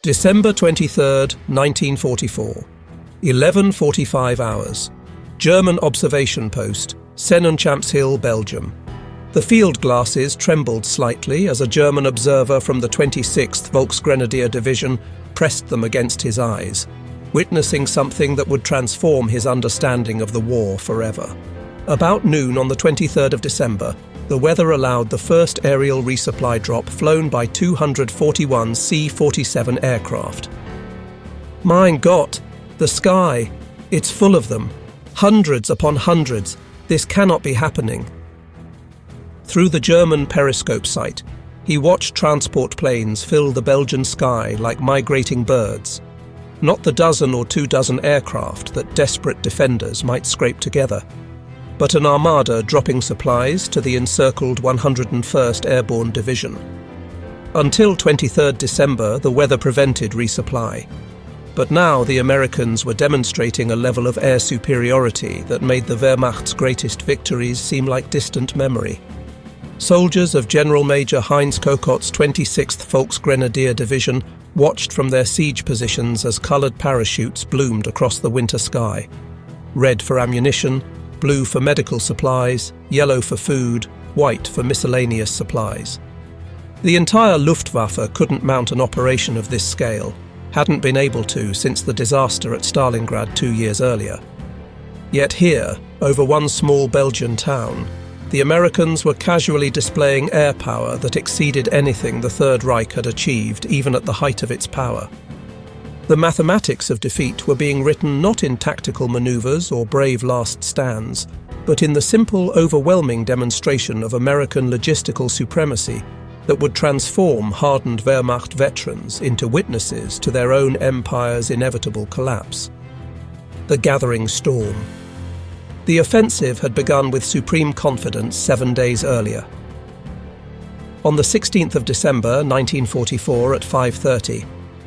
December 23, 1944. 11:45 hours. German observation post, Sennenchampshill, Belgium. The field glasses trembled slightly as a German observer from the 26th Volksgrenadier Division pressed them against his eyes, witnessing something that would transform his understanding of the war forever. About noon on the 23rd of December, the weather allowed the first aerial resupply drop flown by 241 C-47 aircraft. Mein Gott, the sky! It's full of them. Hundreds upon hundreds. This cannot be happening. Through the German periscope sight, he watched transport planes fill the Belgian sky like migrating birds. Not the dozen or 2 dozen aircraft that desperate defenders might scrape together, but an armada dropping supplies to the encircled 101st Airborne Division. Until 23rd December, the weather prevented resupply. But now the Americans were demonstrating a level of air superiority that made the Wehrmacht's greatest victories seem like distant memory. Soldiers of General Major Heinz Kokot's 26th Volksgrenadier Division watched from their siege positions as coloured parachutes bloomed across the winter sky. Red for ammunition, blue for medical supplies, yellow for food, white for miscellaneous supplies. The entire Luftwaffe couldn't mount an operation of this scale, hadn't been able to since the disaster at Stalingrad 2 years earlier. Yet here, over one small Belgian town, the Americans were casually displaying air power that exceeded anything the Third Reich had achieved even at the height of its power. The mathematics of defeat were being written not in tactical manoeuvres or brave last stands, but in the simple, overwhelming demonstration of American logistical supremacy that would transform hardened Wehrmacht veterans into witnesses to their own empire's inevitable collapse. The gathering storm. The offensive had begun with supreme confidence 7 days earlier. On the 16th of December 1944 at 5:30,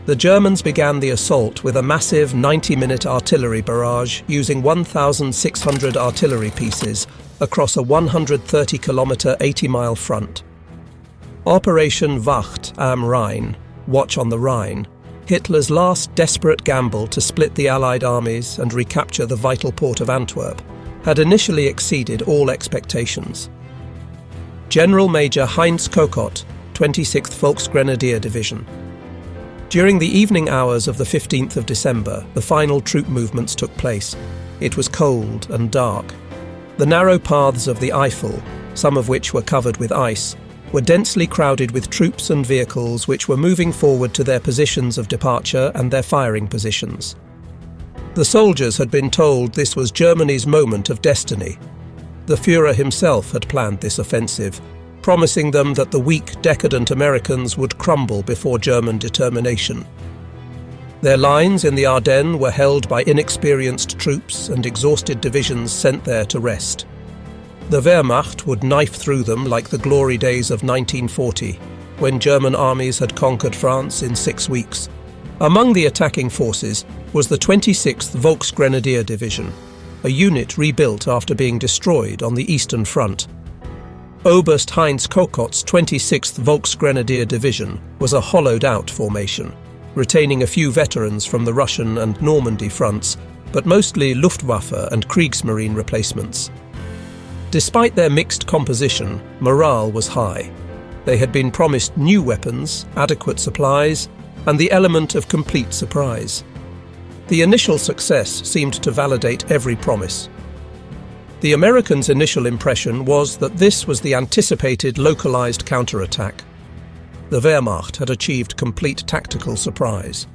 the Germans began the assault with a massive 90-minute artillery barrage using 1,600 artillery pieces across a 130-kilometre 80-mile front. Operation Wacht am Rhein, Watch on the Rhine, Hitler's last desperate gamble to split the Allied armies and recapture the vital port of Antwerp, had initially exceeded all expectations. General Major Heinz Kokot, 26th Volksgrenadier Division. During the evening hours of the 15th of December, the final troop movements took place. It was cold and dark. The narrow paths of the Eifel, some of which were covered with ice, were densely crowded with troops and vehicles which were moving forward to their positions of departure and their firing positions. The soldiers had been told this was Germany's moment of destiny. The Führer himself had planned this offensive, promising them that the weak, decadent Americans would crumble before German determination. Their lines in the Ardennes were held by inexperienced troops and exhausted divisions sent there to rest. The Wehrmacht would knife through them like the glory days of 1940, when German armies had conquered France in 6 weeks. Among the attacking forces was the 26th Volksgrenadier Division, a unit rebuilt after being destroyed on the Eastern Front. Oberst Heinz Kokot's 26th Volksgrenadier Division was a hollowed-out formation, retaining a few veterans from the Russian and Normandy fronts, but mostly Luftwaffe and Kriegsmarine replacements. Despite their mixed composition, morale was high. They had been promised new weapons, adequate supplies, and the element of complete surprise. The initial success seemed to validate every promise. The Americans' initial impression was that this was the anticipated localized counterattack. The Wehrmacht had achieved complete tactical surprise.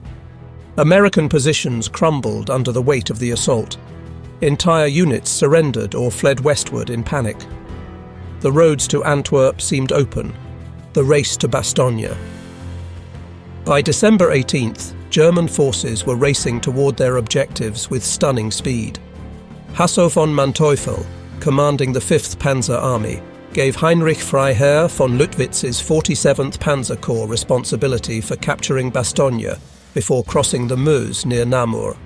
American positions crumbled under the weight of the assault. Entire units surrendered or fled westward in panic. The roads to Antwerp seemed open, the race to Bastogne. By December 18th, German forces were racing toward their objectives with stunning speed. Hasso von Manteuffel, commanding the 5th Panzer Army, gave Heinrich Freiherr von Luttwitz's 47th Panzer Corps responsibility for capturing Bastogne before crossing the Meuse near Namur.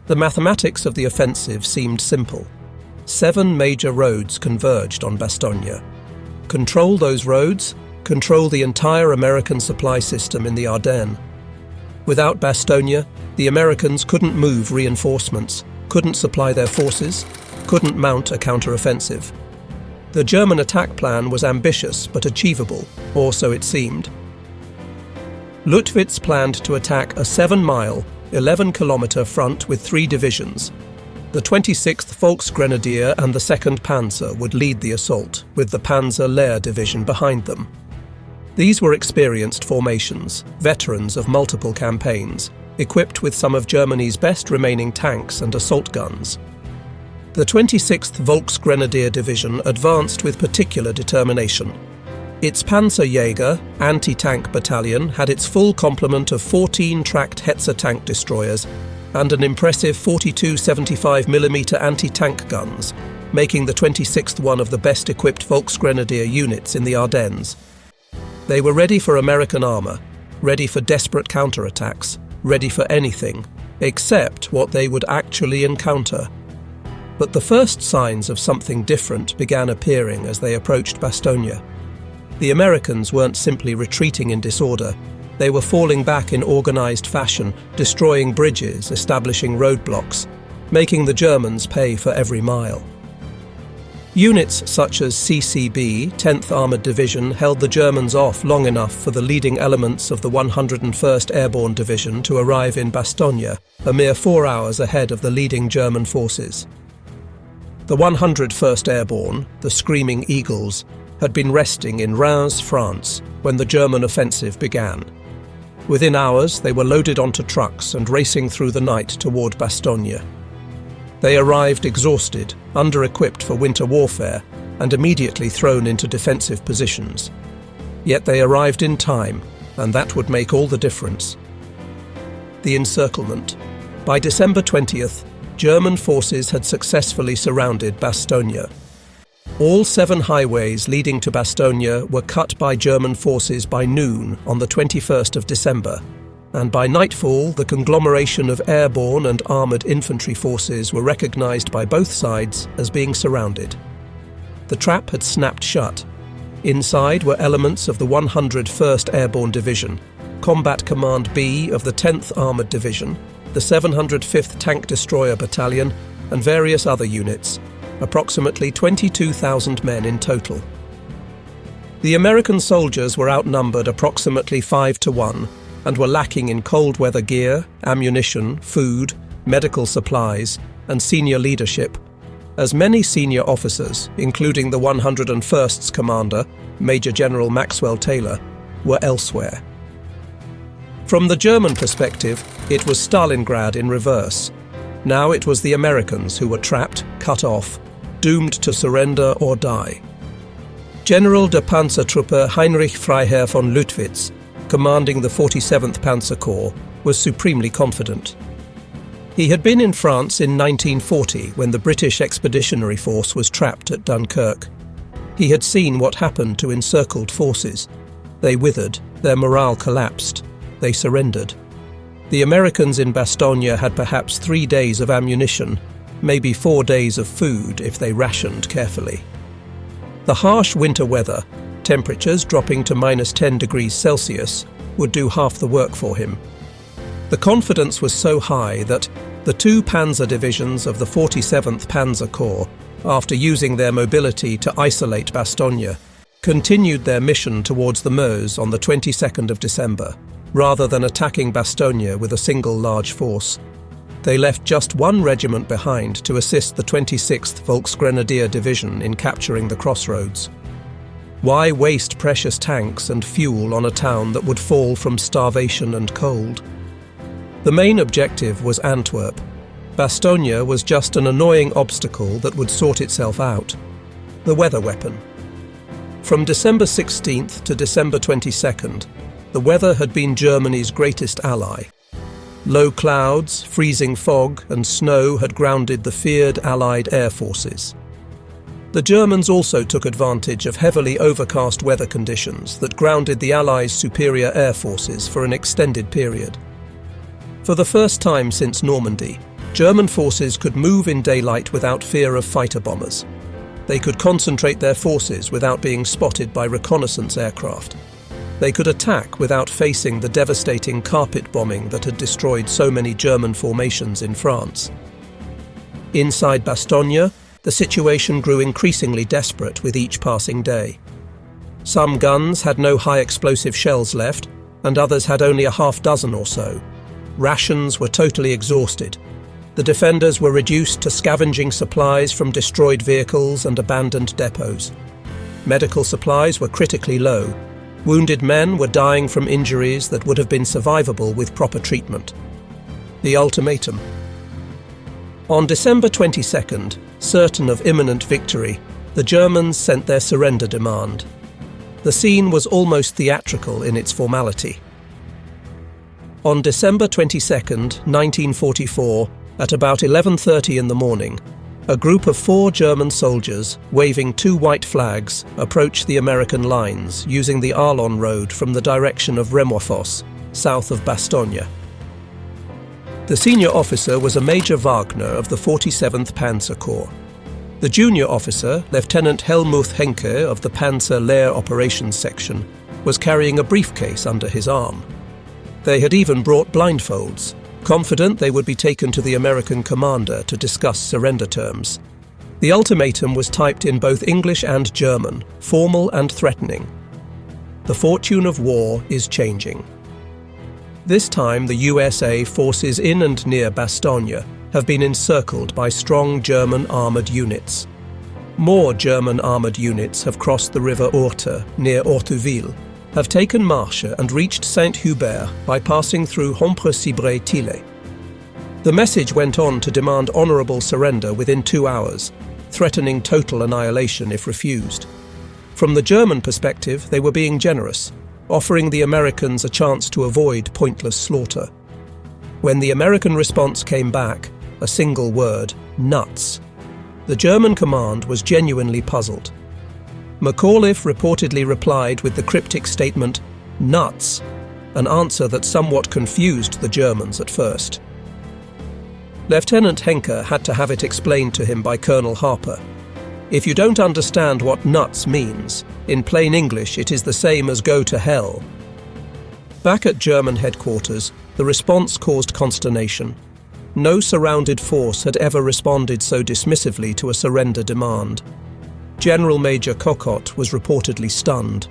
The mathematics of the offensive seemed simple. 7 major roads converged on Bastogne. Control those roads, control the entire American supply system in the Ardennes. Without Bastogne, the Americans couldn't move reinforcements, couldn't supply their forces, couldn't mount a counter-offensive. The German attack plan was ambitious but achievable, or so it seemed. Luftwaffe planned to attack a 7-mile, 11-kilometre front with 3 divisions. The 26th Volksgrenadier and the 2nd Panzer would lead the assault, with the Panzer Lehr division behind them. These were experienced formations, veterans of multiple campaigns, equipped with some of Germany's best remaining tanks and assault guns. The 26th Volksgrenadier Division advanced with particular determination. Its Panzerjäger anti-tank battalion had its full complement of 14 tracked Hetzer tank destroyers and an impressive 42 75mm anti-tank guns, making the 26th one of the best-equipped Volksgrenadier units in the Ardennes. They were ready for American armour, ready for desperate counterattacks, ready for anything, except what they would actually encounter. But the first signs of something different began appearing as they approached Bastogne. The Americans weren't simply retreating in disorder, they were falling back in organised fashion, destroying bridges, establishing roadblocks, making the Germans pay for every mile. Units such as CCB, 10th Armoured Division, held the Germans off long enough for the leading elements of the 101st Airborne Division to arrive in Bastogne, a mere 4 hours ahead of the leading German forces. The 101st Airborne, the Screaming Eagles, had been resting in Reims, France, when the German offensive began. Within hours, they were loaded onto trucks and racing through the night toward Bastogne. They arrived exhausted, under-equipped for winter warfare, and immediately thrown into defensive positions. Yet they arrived in time, and that would make all the difference. The encirclement. By December 20th, German forces had successfully surrounded Bastogne. All 7 highways leading to Bastogne were cut by German forces by noon on the 21st of December, and by nightfall the conglomeration of airborne and armoured infantry forces were recognised by both sides as being surrounded. The trap had snapped shut. Inside were elements of the 101st Airborne Division, Combat Command B of the 10th Armoured Division, the 705th Tank Destroyer Battalion, and various other units, approximately 22,000 men in total. The American soldiers were outnumbered approximately 5-1, and were lacking in cold weather gear, ammunition, food, medical supplies, and senior leadership, as many senior officers, including the 101st's commander, Major General Maxwell Taylor, were elsewhere. From the German perspective, it was Stalingrad in reverse. Now it was the Americans who were trapped, cut off, doomed to surrender or die. General der Panzertruppe Heinrich Freiherr von Luttwitz, commanding the 47th Panzer Corps, was supremely confident. He had been in France in 1940 when the British Expeditionary Force was trapped at Dunkirk. He had seen what happened to encircled forces. They withered, their morale collapsed, they surrendered. The Americans in Bastogne had perhaps 3 days of ammunition, maybe 4 days of food if they rationed carefully. The harsh winter weather, temperatures dropping to -10 degrees Celsius, would do half the work for him. The confidence was so high that the 2 panzer divisions of the 47th Panzer Corps, after using their mobility to isolate Bastogne, continued their mission towards the Meuse on the 22nd of December, rather than attacking Bastogne with a single large force. They left just 1 regiment behind to assist the 26th Volksgrenadier Division in capturing the crossroads. Why waste precious tanks and fuel on a town that would fall from starvation and cold? The main objective was Antwerp. Bastogne was just an annoying obstacle that would sort itself out. The weather weapon. From December 16th to December 22nd, the weather had been Germany's greatest ally. Low clouds, freezing fog, and snow had grounded the feared Allied air forces. The Germans also took advantage of heavily overcast weather conditions that grounded the Allies' superior air forces for an extended period. For the first time since Normandy, German forces could move in daylight without fear of fighter bombers. They could concentrate their forces without being spotted by reconnaissance aircraft. They could attack without facing the devastating carpet bombing that had destroyed so many German formations in France. Inside Bastogne, the situation grew increasingly desperate with each passing day. Some guns had no high-explosive shells left, and others had only a half dozen or so. Rations were totally exhausted. The defenders were reduced to scavenging supplies from destroyed vehicles and abandoned depots. Medical supplies were critically low. Wounded men were dying from injuries that would have been survivable with proper treatment. The ultimatum. On December 22nd, certain of imminent victory, the Germans sent their surrender demand. The scene was almost theatrical in its formality. On December 22nd, 1944, at about 11:30 in the morning, a group of 4 German soldiers, waving 2 white flags, approached the American lines using the Arlon Road from the direction of Resupply, south of Bastogne. The senior officer was a Major Wagner of the 47th Panzer Corps. The junior officer, Lieutenant Helmuth Henke of the Panzer Lehr Operations Section, was carrying a briefcase under his arm. They had even brought blindfolds, confident they would be taken to the American commander to discuss surrender terms. The ultimatum was typed in both English and German, formal and threatening. The fortune of war is changing. This time the USA forces in and near Bastogne have been encircled by strong German armoured units. More German armoured units have crossed the river Orte near Orteville, have taken Marche and reached Saint-Hubert by passing through Hombre-Cibré-Tillé. The message went on to demand honourable surrender within 2 hours, threatening total annihilation if refused. From the German perspective, they were being generous, offering the Americans a chance to avoid pointless slaughter. When the American response came back, a single word, nuts, the German command was genuinely puzzled. McAuliffe reportedly replied with the cryptic statement, nuts, an answer that somewhat confused the Germans at first. Lieutenant Henke had to have it explained to him by Colonel Harper. If you don't understand what nuts means, in plain English it is the same as go to hell. Back at German headquarters, the response caused consternation. No surrounded force had ever responded so dismissively to a surrender demand. General Major Cocotte was reportedly stunned.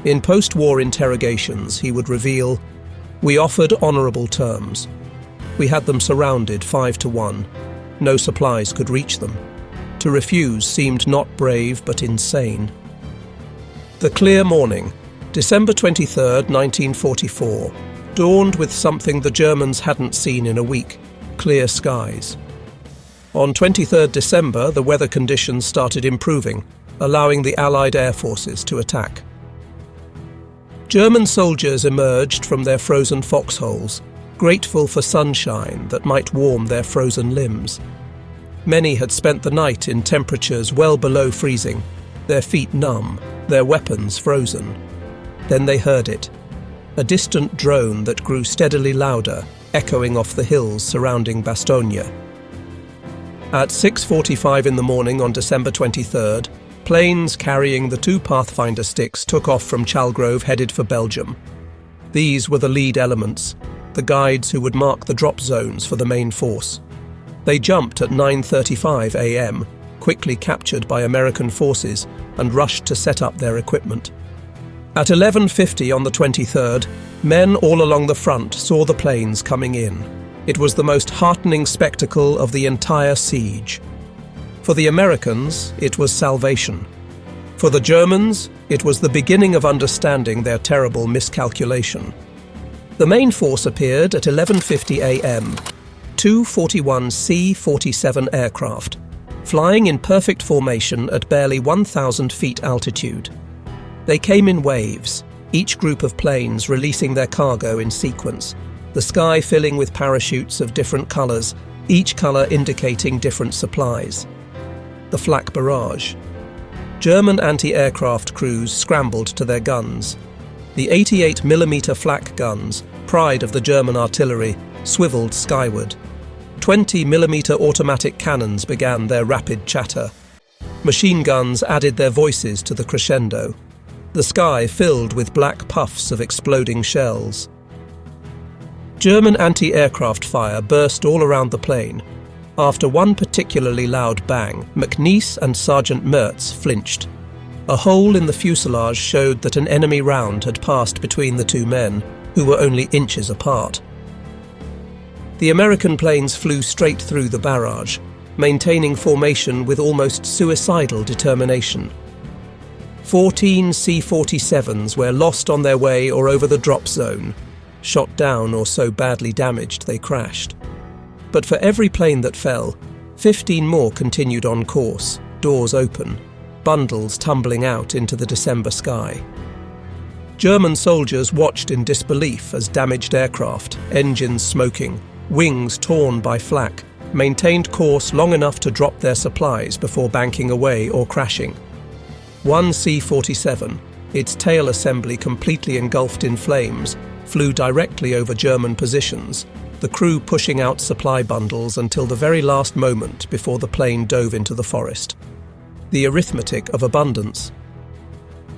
In post-war interrogations, he would reveal, "We offered honourable terms. We had them surrounded 5-1. No supplies could reach them. To refuse seemed not brave but insane." The clear morning, December 23, 1944, dawned with something the Germans hadn't seen in a week: clear skies. On 23 December, the weather conditions started improving, allowing the Allied air forces to attack. German soldiers emerged from their frozen foxholes, grateful for sunshine that might warm their frozen limbs. Many had spent the night in temperatures well below freezing, their feet numb, their weapons frozen. Then they heard it, a distant drone that grew steadily louder, echoing off the hills surrounding Bastogne. At 6:45 in the morning on December 23rd, planes carrying the 2 Pathfinder sticks took off from Chalgrove headed for Belgium. These were the lead elements, the guides who would mark the drop zones for the main force. They jumped at 9:35 a.m., quickly captured by American forces, and rushed to set up their equipment. At 11:50 on the 23rd, men all along the front saw the planes coming in. It was the most heartening spectacle of the entire siege. For the Americans, it was salvation. For the Germans, it was the beginning of understanding their terrible miscalculation. The main force appeared at 11:50 a.m., 2 41 C-47 aircraft, flying in perfect formation at barely 1,000 feet altitude. They came in waves, each group of planes releasing their cargo in sequence, the sky filling with parachutes of different colours, each colour indicating different supplies. The flak barrage. German anti-aircraft crews scrambled to their guns. The 88mm flak guns, pride of the German artillery, swivelled skyward. 20mm automatic cannons began their rapid chatter. Machine guns added their voices to the crescendo, the sky filled with black puffs of exploding shells. German anti-aircraft fire burst all around the plane. After one particularly loud bang, McNeice and Sergeant Mertz flinched. A hole in the fuselage showed that an enemy round had passed between the two men, who were only inches apart. The American planes flew straight through the barrage, maintaining formation with almost suicidal determination. 14 C-47s were lost on their way or over the drop zone, shot down or so badly damaged they crashed. But for every plane that fell, 15 more continued on course, doors open, bundles tumbling out into the December sky. German soldiers watched in disbelief as damaged aircraft, engines smoking, wings torn by flak, maintained course long enough to drop their supplies before banking away or crashing. One C-47, its tail assembly completely engulfed in flames, flew directly over German positions, the crew pushing out supply bundles until the very last moment before the plane dove into the forest. The arithmetic of abundance.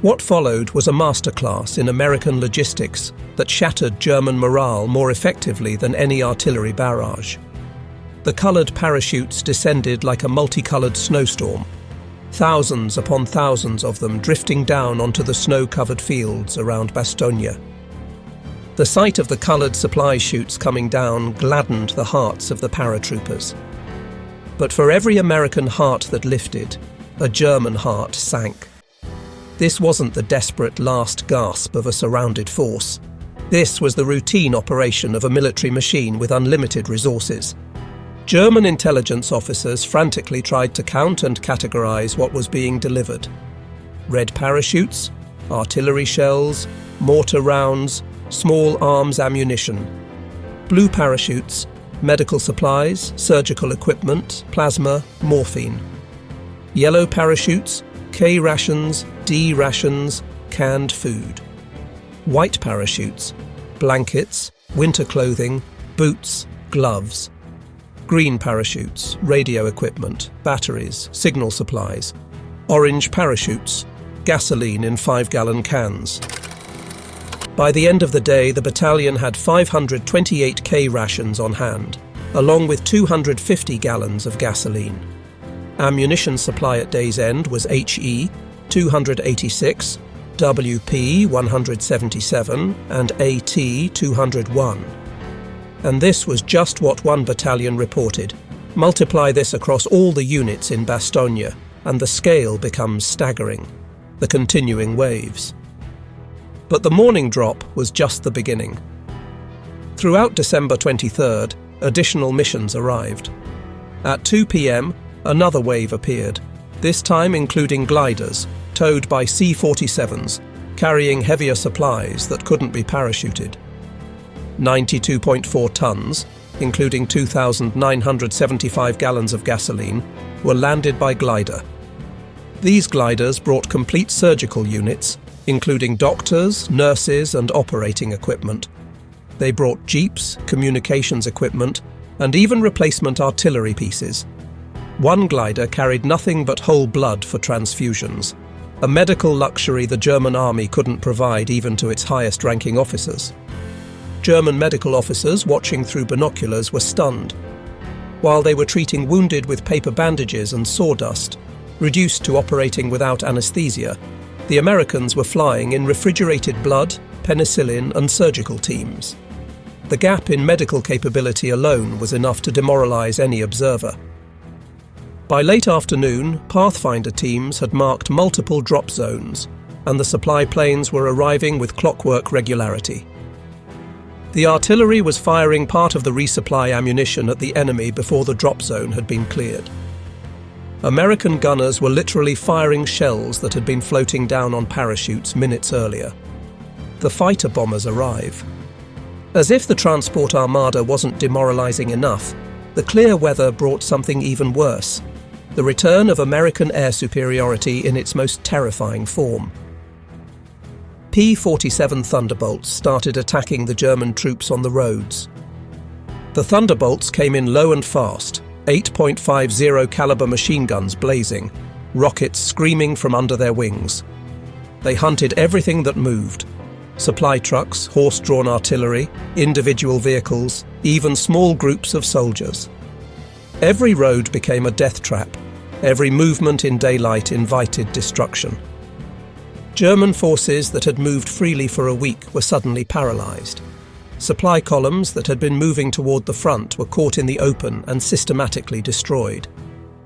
What followed was a masterclass in American logistics that shattered German morale more effectively than any artillery barrage. The coloured parachutes descended like a multicolored snowstorm, thousands upon thousands of them drifting down onto the snow-covered fields around Bastogne. The sight of the coloured supply chutes coming down gladdened the hearts of the paratroopers. But for every American heart that lifted, a German heart sank. This wasn't the desperate last gasp of a surrounded force. This was the routine operation of a military machine with unlimited resources. German intelligence officers frantically tried to count and categorize what was being delivered. Red parachutes, artillery shells, mortar rounds, small arms ammunition. Blue parachutes, medical supplies, surgical equipment, plasma, morphine. Yellow parachutes, K rations, D rations, canned food. White parachutes, blankets, winter clothing, boots, gloves. Green parachutes, radio equipment, batteries, signal supplies. Orange parachutes, gasoline in 5-gallon cans. By the end of the day, the battalion had 528 K rations on hand, along with 250 gallons of gasoline. Ammunition supply at day's end was HE 286, WP 177 and AT 201. And this was just what one battalion reported. Multiply this across all the units in Bastogne, and the scale becomes staggering. The continuing waves. But the morning drop was just the beginning. Throughout December 23rd, additional missions arrived. At 2 p.m, another wave appeared, this time including gliders, towed by C-47s, carrying heavier supplies that couldn't be parachuted. 92.4 tons, including 2,975 gallons of gasoline, were landed by glider. These gliders brought complete surgical units, including doctors, nurses, and operating equipment. They brought jeeps, communications equipment, and even replacement artillery pieces. One glider carried nothing but whole blood for transfusions, a medical luxury the German army couldn't provide even to its highest-ranking officers. German medical officers watching through binoculars were stunned. While they were treating wounded with paper bandages and sawdust, reduced to operating without anesthesia, the Americans were flying in refrigerated blood, penicillin, and surgical teams. The gap in medical capability alone was enough to demoralize any observer. By late afternoon, Pathfinder teams had marked multiple drop zones, and the supply planes were arriving with clockwork regularity. The artillery was firing part of the resupply ammunition at the enemy before the drop zone had been cleared. American gunners were literally firing shells that had been floating down on parachutes minutes earlier. The fighter bombers arrive. As if the transport armada wasn't demoralizing enough, the clear weather brought something even worse: the return of American air superiority in its most terrifying form. P-47 Thunderbolts started attacking the German troops on the roads. The Thunderbolts came in low and fast, 8.50 caliber machine guns blazing, rockets screaming from under their wings. They hunted everything that moved: supply trucks, horse-drawn artillery, individual vehicles, even small groups of soldiers. Every road became a death trap. Every movement in daylight invited destruction. German forces that had moved freely for a week were suddenly paralyzed. Supply columns that had been moving toward the front were caught in the open and systematically destroyed.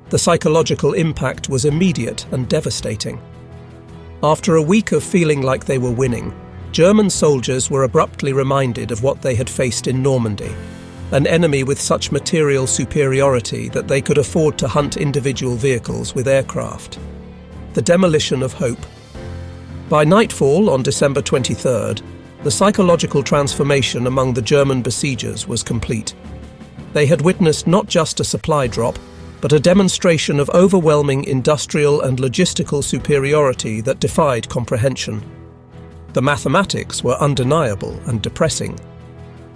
The psychological impact was immediate and devastating. After a week of feeling like they were winning, German soldiers were abruptly reminded of what they had faced in Normandy, an enemy with such material superiority that they could afford to hunt individual vehicles with aircraft. The demolition of hope. By nightfall on December 23rd, the psychological transformation among the German besiegers was complete. They had witnessed not just a supply drop, but a demonstration of overwhelming industrial and logistical superiority that defied comprehension. The mathematics were undeniable and depressing.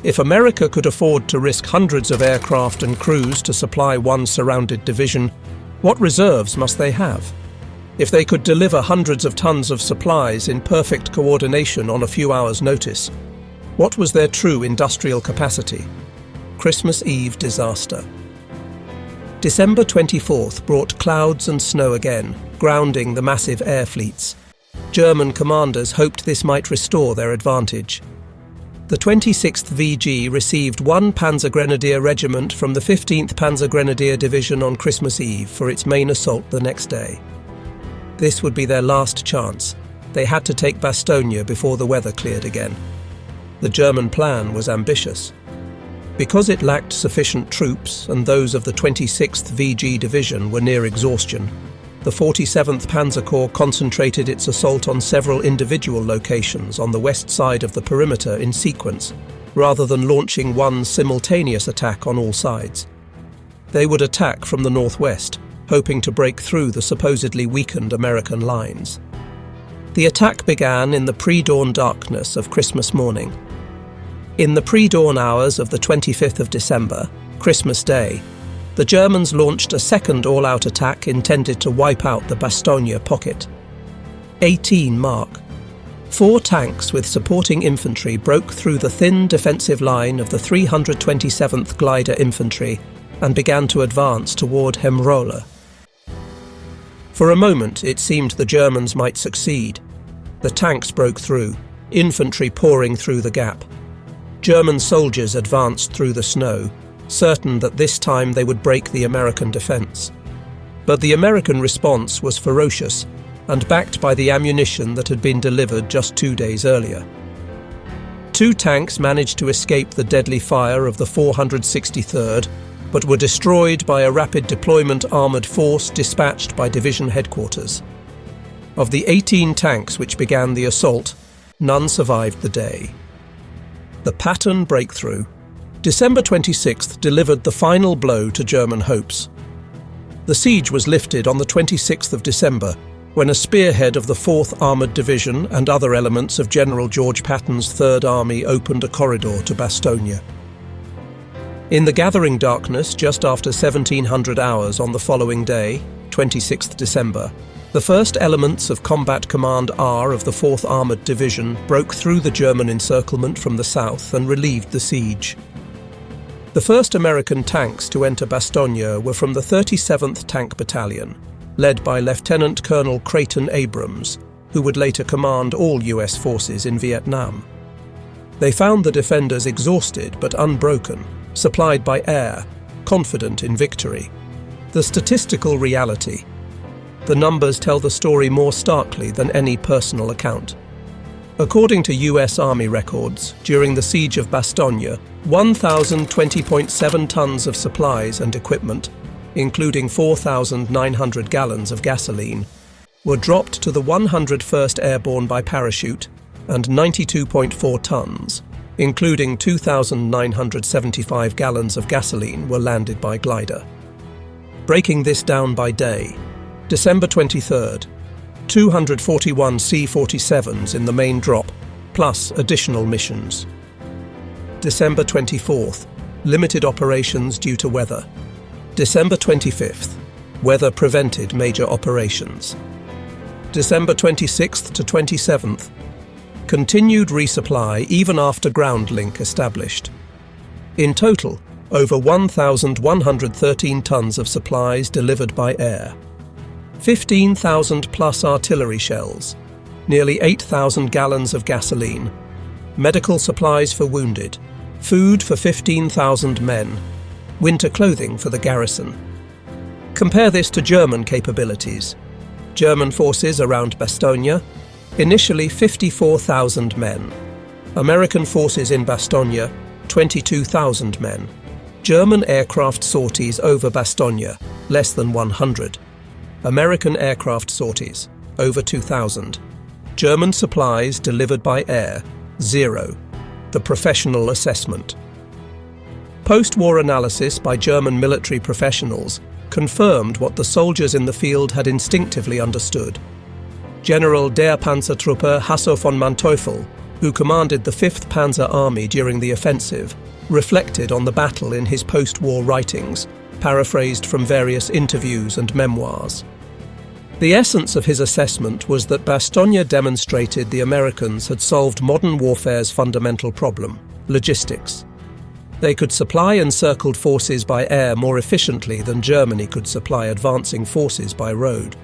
If America could afford to risk hundreds of aircraft and crews to supply one surrounded division, what reserves must they have? If they could deliver hundreds of tons of supplies in perfect coordination on a few hours' notice, what was their true industrial capacity? Christmas Eve disaster. December 24th brought clouds and snow again, grounding the massive air fleets. German commanders hoped this might restore their advantage. The 26th VG received one Panzergrenadier regiment from the 15th Panzergrenadier Division on Christmas Eve for its main assault the next day. This would be their last chance. They had to take Bastogne before the weather cleared again. The German plan was ambitious. Because it lacked sufficient troops and those of the 26th VG Division were near exhaustion, the 47th Panzer Corps concentrated its assault on several individual locations on the west side of the perimeter in sequence, rather than launching one simultaneous attack on all sides. They would attack from the northwest, hoping to break through the supposedly weakened American lines. The attack began in the pre-dawn darkness of Christmas morning. In the pre-dawn hours of the 25th of December, Christmas Day, the Germans launched a second all-out attack intended to wipe out the Bastogne pocket. 18 Mark. 4 tanks with supporting infantry broke through the thin defensive line of the 327th Glider Infantry and began to advance toward Hemrola. For a moment, it seemed the Germans might succeed. The tanks broke through, infantry pouring through the gap. German soldiers advanced through the snow, certain that this time they would break the American defense. But the American response was ferocious and backed by the ammunition that had been delivered just 2 days earlier. 2 tanks managed to escape the deadly fire of the 463rd, but were destroyed by a rapid deployment armoured force dispatched by division headquarters. Of the 18 tanks which began the assault, none survived the day. The pattern breakthrough. December 26th delivered the final blow to German hopes. The siege was lifted on the 26th of December, when a spearhead of the 4th Armoured Division and other elements of General George Patton's 3rd Army opened a corridor to Bastogne. In the gathering darkness just after 1700 hours on the following day, 26th December, the first elements of Combat Command R of the 4th Armoured Division broke through the German encirclement from the south and relieved the siege. The first American tanks to enter Bastogne were from the 37th Tank Battalion, led by Lieutenant Colonel Creighton Abrams, who would later command all US forces in Vietnam. They found the defenders exhausted but unbroken, supplied by air, confident in victory. The statistical reality. The numbers tell the story more starkly than any personal account. According to US Army records, during the siege of Bastogne, 1,020.7 tons of supplies and equipment, including 4,900 gallons of gasoline, were dropped to the 101st Airborne by parachute, and 92.4 tons, including 2,975 gallons of gasoline, were landed by glider. Breaking this down by day, December 23rd, 241 C-47s in the main drop, plus additional missions. December 24th, limited operations due to weather. December 25th, Weather prevented major operations. December 26th to 27th. Continued resupply even after ground link established. In total, over 1,113 tons of supplies delivered by air. 15,000 plus artillery shells. Nearly 8,000 gallons of gasoline. Medical supplies for wounded. Food for 15,000 men. Winter clothing for the garrison. Compare this to German capabilities. German forces around Bastogne, initially 54,000 men. American forces in Bastogne, 22,000 men. German aircraft sorties over Bastogne, less than 100. American aircraft sorties, over 2,000. German supplies delivered by air, 0. The professional assessment. Post-war analysis by German military professionals confirmed what the soldiers in the field had instinctively understood. General der Panzertruppe Hasso von Manteuffel, who commanded the 5th Panzer Army during the offensive, reflected on the battle in his post-war writings, paraphrased from various interviews and memoirs. The essence of his assessment was that Bastogne demonstrated the Americans had solved modern warfare's fundamental problem, logistics. They could supply encircled forces by air more efficiently than Germany could supply advancing forces by road.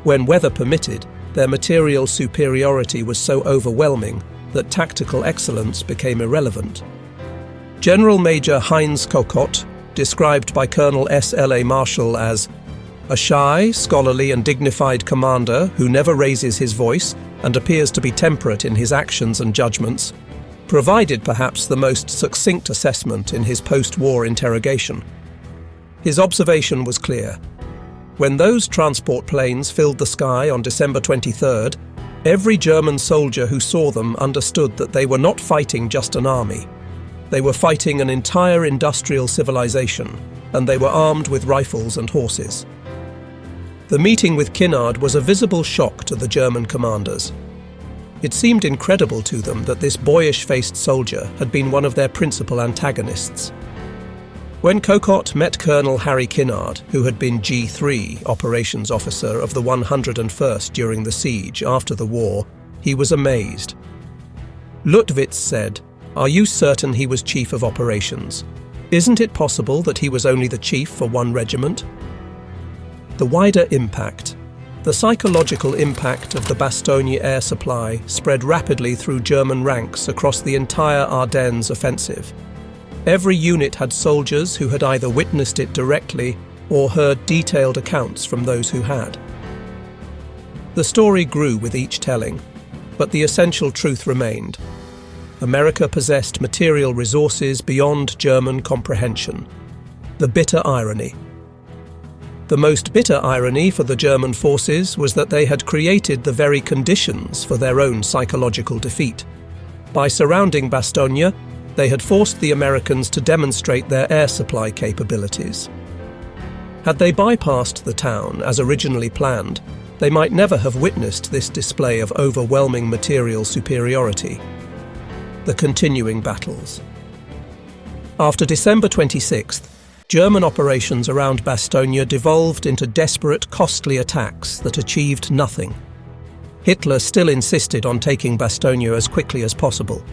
When weather permitted, their material superiority was so overwhelming that tactical excellence became irrelevant. General Major Heinz Kokott, described by Colonel S.L.A. Marshall as a shy, scholarly and dignified commander who never raises his voice and appears to be temperate in his actions and judgments, provided perhaps the most succinct assessment in his post-war interrogation. His observation was clear. When those transport planes filled the sky on December 23rd, every German soldier who saw them understood that they were not fighting just an army. They were fighting an entire industrial civilization, and they were armed with rifles and horses. The meeting with Kinnard was a visible shock to the German commanders. It seemed incredible to them that this boyish-faced soldier had been one of their principal antagonists. When Kokott met Colonel Harry Kinnard, who had been G3 operations officer of the 101st during the siege after the war, he was amazed. Luttwitz said, "Are you certain he was chief of operations? Isn't it possible that he was only the chief for one regiment?" The wider impact. The psychological impact of the Bastogne air supply spread rapidly through German ranks across the entire Ardennes offensive. Every unit had soldiers who had either witnessed it directly or heard detailed accounts from those who had. The story grew with each telling, but the essential truth remained. America possessed material resources beyond German comprehension. The bitter irony. The most bitter irony for the German forces was that they had created the very conditions for their own psychological defeat. By surrounding Bastogne, they had forced the Americans to demonstrate their air supply capabilities. Had they bypassed the town as originally planned, they might never have witnessed this display of overwhelming material superiority. The continuing battles. After December 26th, German operations around Bastogne devolved into desperate, costly attacks that achieved nothing. Hitler still insisted on taking Bastogne as quickly as possible.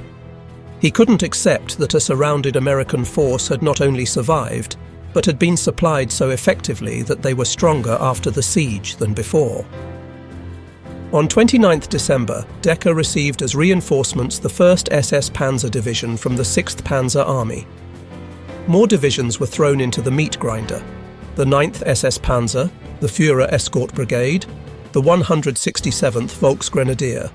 He couldn't accept that a surrounded American force had not only survived, but had been supplied so effectively that they were stronger after the siege than before. On 29 December, Decker received as reinforcements the 1st SS Panzer Division from the 6th Panzer Army. More divisions were thrown into the meat grinder: the 9th SS Panzer, the Führer Escort Brigade, the 167th Volksgrenadier.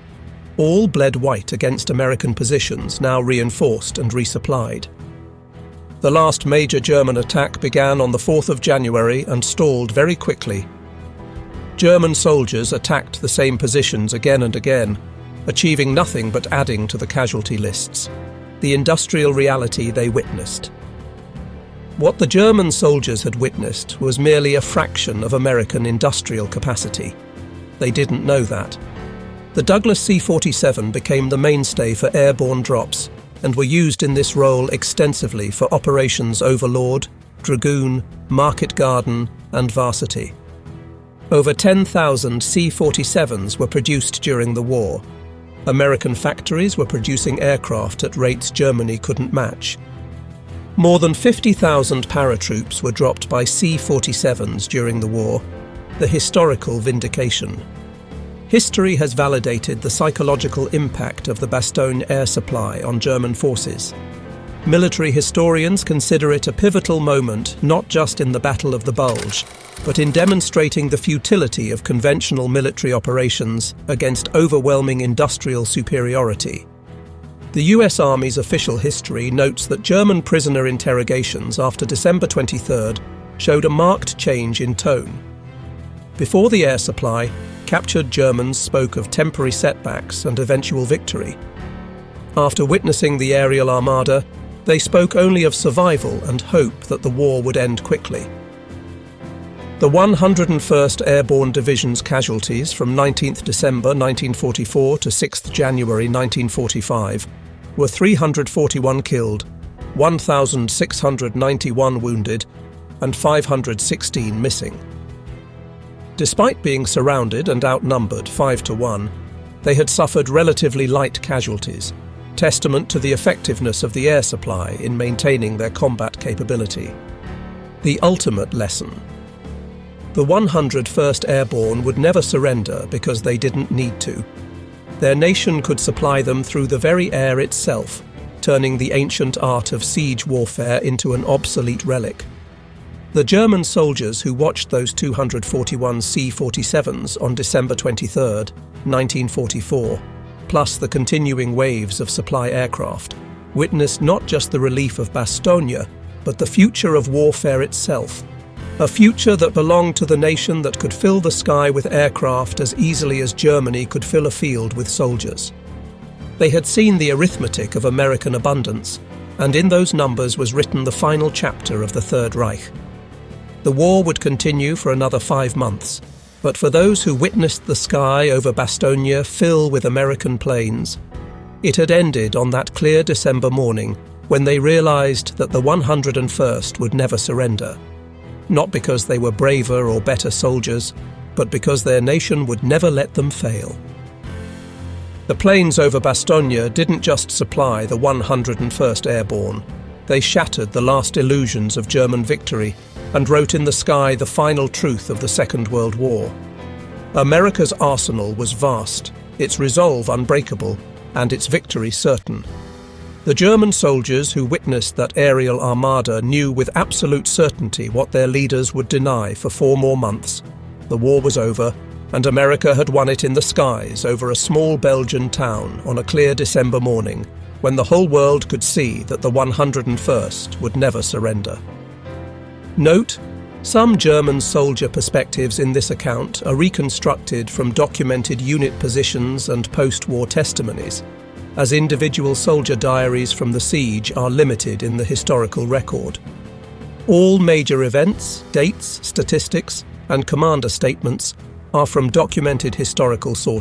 All bled white against American positions now reinforced and resupplied. The last major German attack began on the 4th of January and stalled very quickly. German soldiers attacked the same positions again and again, achieving nothing but adding to the casualty lists, the industrial reality they witnessed. What the German soldiers had witnessed was merely a fraction of American industrial capacity. They didn't know that. The Douglas C-47 became the mainstay for airborne drops and were used in this role extensively for Operations Overlord, Dragoon, Market Garden, and varsity. Over 10,000 C-47s were produced during the war. American factories were producing aircraft at rates Germany couldn't match. More than 50,000 paratroops were dropped by C-47s during the war, the historical vindication. History has validated the psychological impact of the Bastogne air supply on German forces. Military historians consider it a pivotal moment not just in the Battle of the Bulge, but in demonstrating the futility of conventional military operations against overwhelming industrial superiority. The US Army's official history notes that German prisoner interrogations after December 23rd showed a marked change in tone. Before the air supply, captured Germans spoke of temporary setbacks and eventual victory. After witnessing the aerial armada, they spoke only of survival and hope that the war would end quickly. The 101st Airborne Division's casualties from 19th December 1944 to 6th January 1945 were 341 killed, 1,691 wounded, and 516 missing. Despite being surrounded and outnumbered 5-1, they had suffered relatively light casualties, testament to the effectiveness of the air supply in maintaining their combat capability. The ultimate lesson. The 101st Airborne would never surrender because they didn't need to. Their nation could supply them through the very air itself, turning the ancient art of siege warfare into an obsolete relic. The German soldiers who watched those 241 C-47s on December 23, 1944, plus the continuing waves of supply aircraft, witnessed not just the relief of Bastogne, but the future of warfare itself. A future that belonged to the nation that could fill the sky with aircraft as easily as Germany could fill a field with soldiers. They had seen the arithmetic of American abundance, and in those numbers was written the final chapter of the Third Reich. The war would continue for another 5 months, but for those who witnessed the sky over Bastogne fill with American planes, it had ended on that clear December morning when they realized that the 101st would never surrender. Not because they were braver or better soldiers, but because their nation would never let them fail. The planes over Bastogne didn't just supply the 101st Airborne. They shattered the last illusions of German victory and wrote in the sky the final truth of the Second World War. America's arsenal was vast, its resolve unbreakable, and its victory certain. The German soldiers who witnessed that aerial armada knew with absolute certainty what their leaders would deny for 4 more months. The war was over, and America had won it in the skies over a small Belgian town on a clear December morning, when the whole world could see that the 101st would never surrender. Note, some German soldier perspectives in this account are reconstructed from documented unit positions and post-war testimonies, as individual soldier diaries from the siege are limited in the historical record. All major events, dates, statistics, and commander statements are from documented historical sources.